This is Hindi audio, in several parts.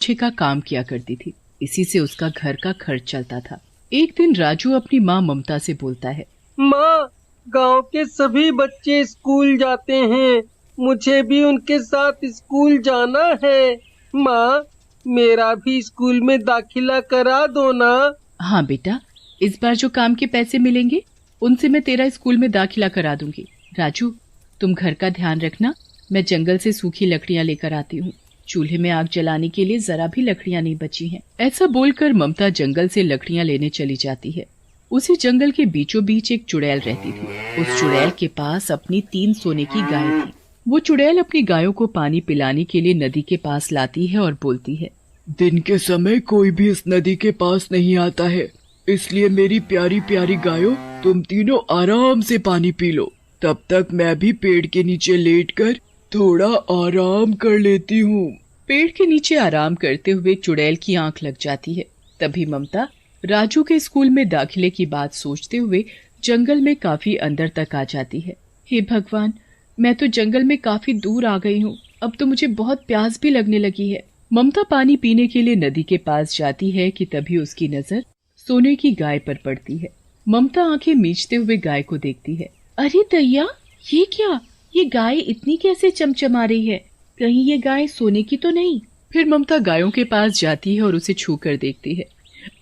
अच्छे का काम किया करती थी। इसी से उसका घर का खर्च चलता था। एक दिन राजू अपनी माँ ममता से बोलता है, माँ, गांव के सभी बच्चे स्कूल जाते हैं, मुझे भी उनके साथ स्कूल जाना है। माँ, मेरा भी स्कूल में दाखिला करा दो ना। हाँ बेटा, इस बार जो काम के पैसे मिलेंगे उनसे मैं तेरा स्कूल में दाखिला करा दूंगी। राजू, तुम घर का ध्यान रखना। मैं जंगल से सूखी लकड़ियां लेकर आती हूँ। चूल्हे में आग जलाने के लिए जरा भी लकड़ियां नहीं बची हैं। ऐसा बोलकर ममता जंगल से लकड़ियां लेने चली जाती है। उसी जंगल के बीचों बीच एक चुड़ैल रहती थी। उस चुड़ैल के पास अपनी 3 सोने की गाय थी। वो चुड़ैल अपनी गायों को पानी पिलाने के लिए नदी के पास लाती है और बोलती है, दिन के समय कोई भी इस नदी के पास नहीं आता है, इसलिए मेरी प्यारी प्यारी गायों, तुम तीनों आराम से पानी पी लो। तब तक मैं भी पेड़ के नीचे लेटकर थोड़ा आराम कर लेती हूँ। पेड़ के नीचे आराम करते हुए चुड़ैल की आंख लग जाती है। तभी ममता राजू के स्कूल में दाखिले की बात सोचते हुए जंगल में काफी अंदर तक आ जाती है। हे भगवान, मैं तो जंगल में काफी दूर आ गई हूँ। अब तो मुझे बहुत प्यास भी लगने लगी है। ममता पानी पीने के लिए नदी के पास जाती है कि तभी उसकी नजर सोने की गाय पर पड़ती है। ममता आंखें मीचते हुए गाय को देखती है। अरे दैया, ये क्या? ये गाय इतनी कैसे चमचमा रही है? कहीं ये गाय सोने की तो नहीं? फिर ममता गायों के पास जाती है और उसे छू कर देखती है।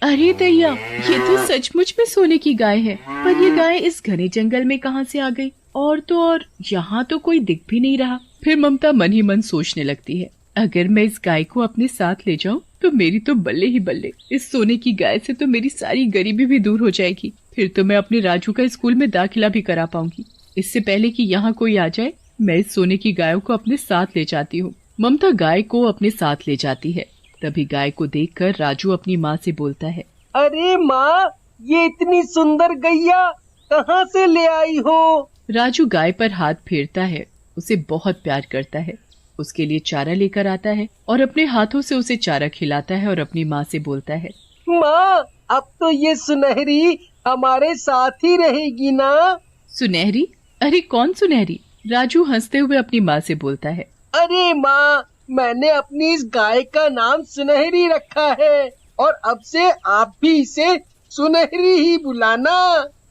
अरे दैया, ये तो सचमुच में सोने की गाय है। पर ये गाय इस घने जंगल में कहाँ से आ गई? और यहाँ तो कोई दिख भी नहीं रहा। फिर ममता मन ही मन सोचने लगती है, अगर मैं इस गाय को अपने साथ ले जाऊं तो मेरी तो बल्ले ही बल्ले। इस सोने की गाय से तो मेरी सारी गरीबी भी दूर हो जाएगी। फिर तो मैं अपने राजू का स्कूल में दाखिला भी करा पाऊंगी। इससे पहले कि यहाँ कोई आ जाए, मैं इस सोने की गायों को अपने साथ ले जाती हूँ। ममता गाय को अपने साथ ले जाती है। तभी गाय को देखकर राजू अपनी माँ से बोलता है, अरे माँ, ये इतनी सुंदर गैया कहाँ से ले आई हो? राजू गाय पर हाथ फेरता है, उसे बहुत प्यार करता है, उसके लिए चारा लेकर आता है और अपने हाथों से उसे चारा खिलाता है और अपनी माँ से बोलता है, माँ, अब तो ये सुनहरी हमारे साथ ही रहेगी ना? सुनहरी? अरे कौन सुनहरी? राजू हंसते हुए अपनी माँ से बोलता है, अरे माँ, मैंने अपनी इस गाय का नाम सुनहरी रखा है और अब से आप भी इसे सुनहरी ही बुलाना।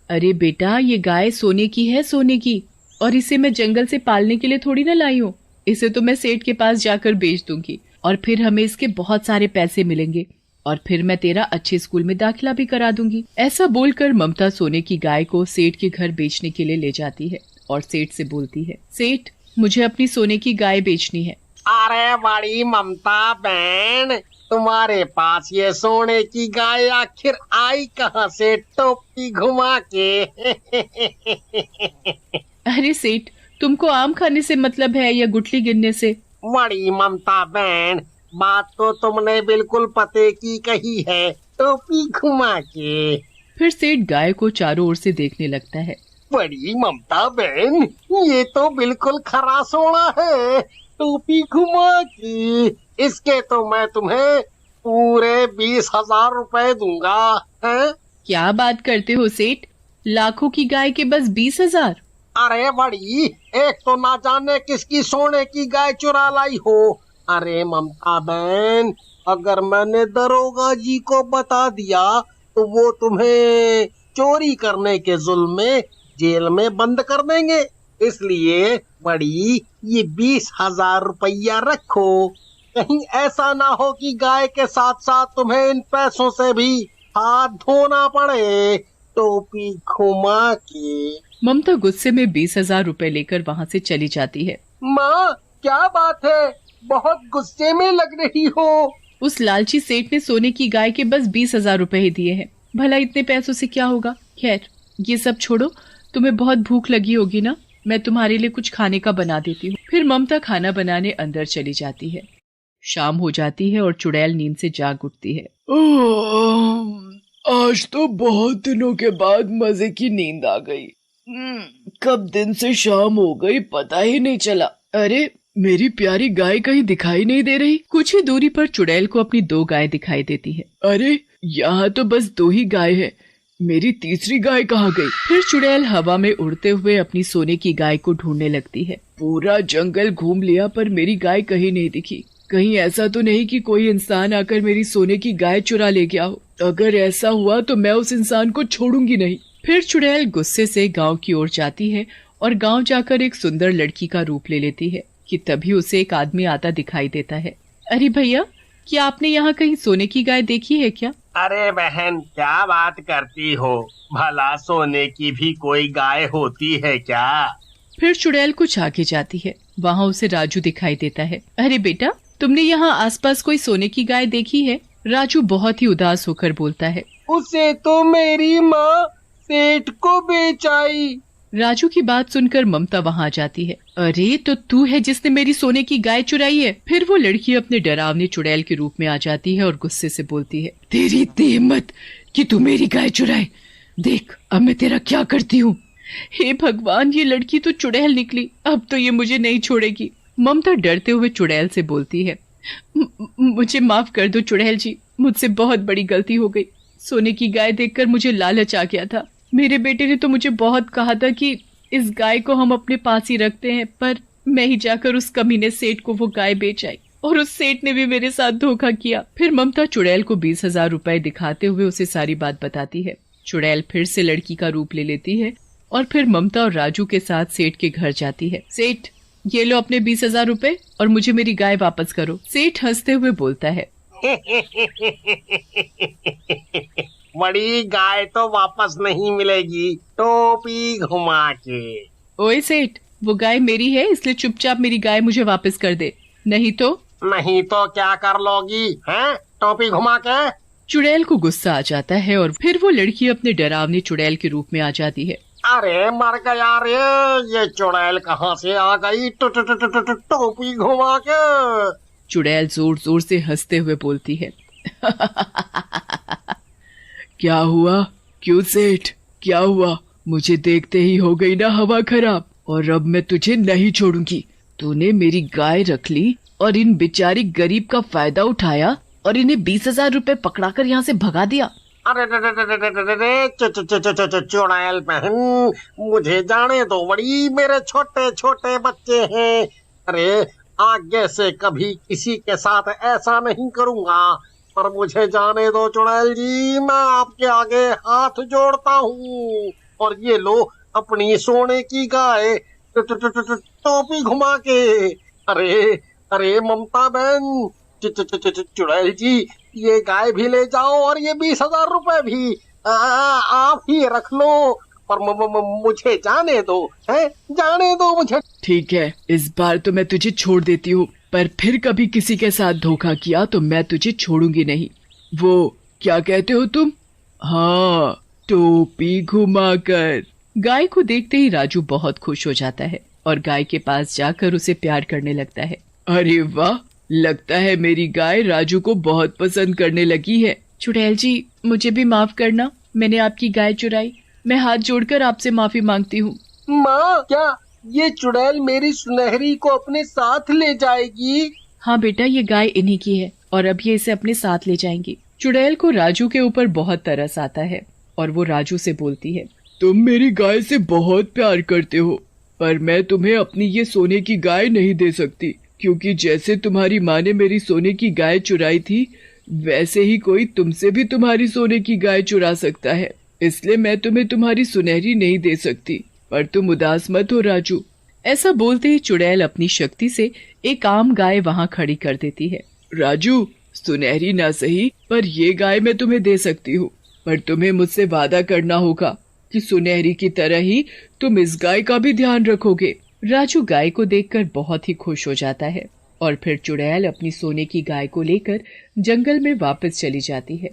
अरे बेटा, ये गाय सोने की है, सोने की। और इसे मैं जंगल से पालने के लिए थोड़ी ना लाई हूँ। इसे तो मैं सेठ के पास जाकर बेच दूंगी और फिर हमें इसके बहुत सारे पैसे मिलेंगे और फिर मैं तेरा अच्छे स्कूल में दाखिला भी करा दूंगी। ऐसा बोलकर ममता सोने की गाय को सेठ के घर बेचने के लिए ले जाती है और सेठ से बोलती है, सेठ, मुझे अपनी सोने की गाय बेचनी है। अरे बड़ी ममता बहन, तुम्हारे पास ये सोने की गाय आखिर आई कहाँ से टोपी घुमा के? अरे सेठ, तुमको आम खाने से मतलब है या गुठली गिनने से? बड़ी ममता बहन, बात तो तुमने बिल्कुल पते की कही है, टोपी घुमा के। फिर सेठ गाय को चारों ओर से देखने लगता है। बड़ी ममता बहन, ये तो बिल्कुल खरा सोना है, टोपी घुमा के। इसके तो मैं तुम्हें पूरे 20,000 रुपए दूंगा। हैं? क्या बात करते हो सेठ? लाखों की गाय के बस 20,000? अरे बड़ी, एक तो ना जाने किसकी सोने की गाय चुरा लाई हो। अरे ममता बहन, अगर मैंने दरोगा जी को बता दिया तो वो तुम्हें चोरी करने के जुल्म में जेल में बंद कर देंगे। इसलिए बड़ी, ये 20,000 रुपया रखो। कहीं ऐसा ना हो कि गाय के साथ साथ तुम्हें इन पैसों से भी हाथ धोना पड़े। टोपी घुमा के। ममता गुस्से में 20,000 रुपए लेकर वहाँ से चली जाती है। माँ, क्या बात है, बहुत गुस्से में लग रही हो। उस लालची सेठ ने सोने की गाय के बस 20,000 रुपए ही दिए हैं। भला इतने पैसों से क्या होगा? खैर, ये सब छोड़ो, तुम्हें बहुत भूख लगी होगी ना, मैं तुम्हारे लिए कुछ खाने का बना देती हूँ। फिर ममता खाना बनाने अंदर चली जाती है। शाम हो जाती है और चुड़ैल नींद से जाग उठती है। आज तो बहुत दिनों के बाद मजे की नींद आ गई। कब दिन से शाम हो गई पता ही नहीं चला। अरे, मेरी प्यारी गाय कहीं दिखाई नहीं दे रही। कुछ ही दूरी पर चुड़ैल को अपनी 2 गाय दिखाई देती है। अरे, यहाँ तो बस 2 ही गाय है, मेरी तीसरी गाय कहाँ गई? फिर चुड़ैल हवा में उड़ते हुए अपनी सोने की गाय को ढूंढने लगती है। पूरा जंगल घूम लिया पर मेरी गाय कहीं नहीं दिखी। कहीं ऐसा तो नहीं कि कोई इंसान आकर मेरी सोने की गाय चुरा ले गया हो। अगर ऐसा हुआ तो मैं उस इंसान को छोड़ूंगी नहीं। फिर चुड़ैल गुस्से से गांव की ओर जाती है और गांव जाकर एक सुंदर लड़की का रूप ले लेती है कि तभी उसे एक आदमी आता दिखाई देता है। अरे भैया, क्या आपने यहाँ कहीं सोने की गाय देखी है क्या? अरे बहन, क्या बात करती हो? भला सोने की भी कोई गाय होती है क्या? फिर चुड़ैल कुछ आगे जाती है, वहाँ उसे राजू दिखाई देता है। अरे बेटा, तुमने यहाँ आसपास कोई सोने की गाय देखी है? राजू बहुत ही उदास होकर बोलता है। उसे तो मेरी माँ सेठ को बेच आई। राजू की बात सुनकर ममता वहाँ आ जाती है। अरे तो तू है जिसने मेरी सोने की गाय चुराई है? फिर वो लड़की अपने डरावने चुड़ैल के रूप में आ जाती है और गुस्से से बोलती है, तेरी इतनी हिम्मत कि तू मेरी गाय चुराए? देख अब मैं तेरा क्या करती हूँ। हे भगवान, ये लड़की तो चुड़ैल निकली, अब तो ये मुझे नहीं छोड़ेगी। ममता डरते हुए चुड़ैल से बोलती है, मुझे माफ कर दो चुड़ैल जी, मुझसे बहुत बड़ी गलती हो गई। सोने की गाय देखकर मुझे लालच आ गया था। मेरे बेटे ने तो मुझे बहुत कहा था कि इस गाय को हम अपने पास ही रखते हैं, पर मैं ही जाकर उस कमीने सेठ को वो गाय बेच आई और उस सेठ ने भी मेरे साथ धोखा किया। फिर ममता चुड़ैल को 20,000 रुपए दिखाते हुए उसे सारी बात बताती है। चुड़ैल फिर से लड़की का रूप ले लेती है और फिर ममता और राजू के साथ सेठ के घर जाती है। सेठ, ये लो अपने 20,000 रुपए और मुझे मेरी गाय वापस करो। सेठ हंसते हुए बोलता है, बड़ी गाय तो वापस नहीं मिलेगी, टोपी घुमा के। ओए सेठ, वो गाय मेरी है, इसलिए चुपचाप मेरी गाय मुझे वापस कर दे, नहीं तो क्या कर लोगी हैं? टोपी घुमा के। चुड़ैल को गुस्सा आ जाता है और फिर वो लड़की अपने डरावनी चुड़ैल के रूप में आ जाती है। अरे मर गया रे, ये चुड़ैल कहाँ से आ गई? टोपी घुमा के। चुड़ैल जोर जोर से हंसते हुए बोलती है, क्या हुआ? क्यों सेठ, क्या हुआ? मुझे देखते ही हो गई ना हवा खराब, और अब मैं तुझे नहीं छोड़ूंगी। तूने मेरी गाय रख ली और इन बेचारी गरीब का फायदा उठाया और इन्हें 20,000 रुपए पकड़ाकर यहाँ से भगा दिया। अरे चुड़ैल बहन, मुझे जाने दो, बड़ी मेरे छोटे छोटे बच्चे हैं। अरे आगे से कभी किसी के साथ ऐसा नहीं करूँगा, पर मुझे जाने दो चुड़ैल जी, मैं आपके आगे हाथ जोड़ता हूँ। और ये लो अपनी सोने की गाय, टोपी घुमा के। अरे ममता बहन, चुड़ैल जी, ये गाय भी ले जाओ और ये 20,000 रुपए भी आप ही रख लो, पर मुझे जाने दो, है? जाने दो मुझे। ठीक है, इस बार तो मैं तुझे छोड़ देती हूँ, पर फिर कभी किसी के साथ धोखा किया तो मैं तुझे छोड़ूंगी नहीं। वो क्या कहते हो तुम? हाँ, टोपी घुमाकर। गाय को देखते ही राजू बहुत खुश हो जाता है और गाय के पास जाकर उसे प्यार करने लगता है। अरे वाह, लगता है मेरी गाय राजू को बहुत पसंद करने लगी है। चुड़ैल जी, मुझे भी माफ करना, मैंने आपकी गाय चुराई। मैं हाथ जोड़कर आपसे माफी मांगती हूँ। माँ, क्या ये चुड़ैल मेरी सुनहरी को अपने साथ ले जाएगी? हाँ बेटा, ये गाय इन्हीं की है और अब ये इसे अपने साथ ले जाएंगी। चुड़ैल को राजू के ऊपर बहुत तरस आता है और वो राजू से बोलती है, तुम मेरी गाय से बहुत प्यार करते हो, पर मैं तुम्हें अपनी ये सोने की गाय नहीं दे सकती, क्योंकि जैसे तुम्हारी माँ ने मेरी सोने की गाय चुराई थी, वैसे ही कोई तुमसे भी तुम्हारी सोने की गाय चुरा सकता है। इसलिए मैं तुम्हें तुम्हारी सुनहरी नहीं दे सकती, पर तुम उदास मत हो राजू। ऐसा बोलते ही चुड़ैल अपनी शक्ति से एक आम गाय वहाँ खड़ी कर देती है। राजू, सुनहरी ना सही, पर ये गाय मैं तुम्हें दे सकती हूँ, पर तुम्हें मुझसे वादा करना होगा कि सुनहरी की तरह ही तुम इस गाय का भी ध्यान रखोगे। राजू गाय को देखकर बहुत ही खुश हो जाता है और फिर चुड़ैल अपनी सोने की गाय को लेकर जंगल में वापस चली जाती है।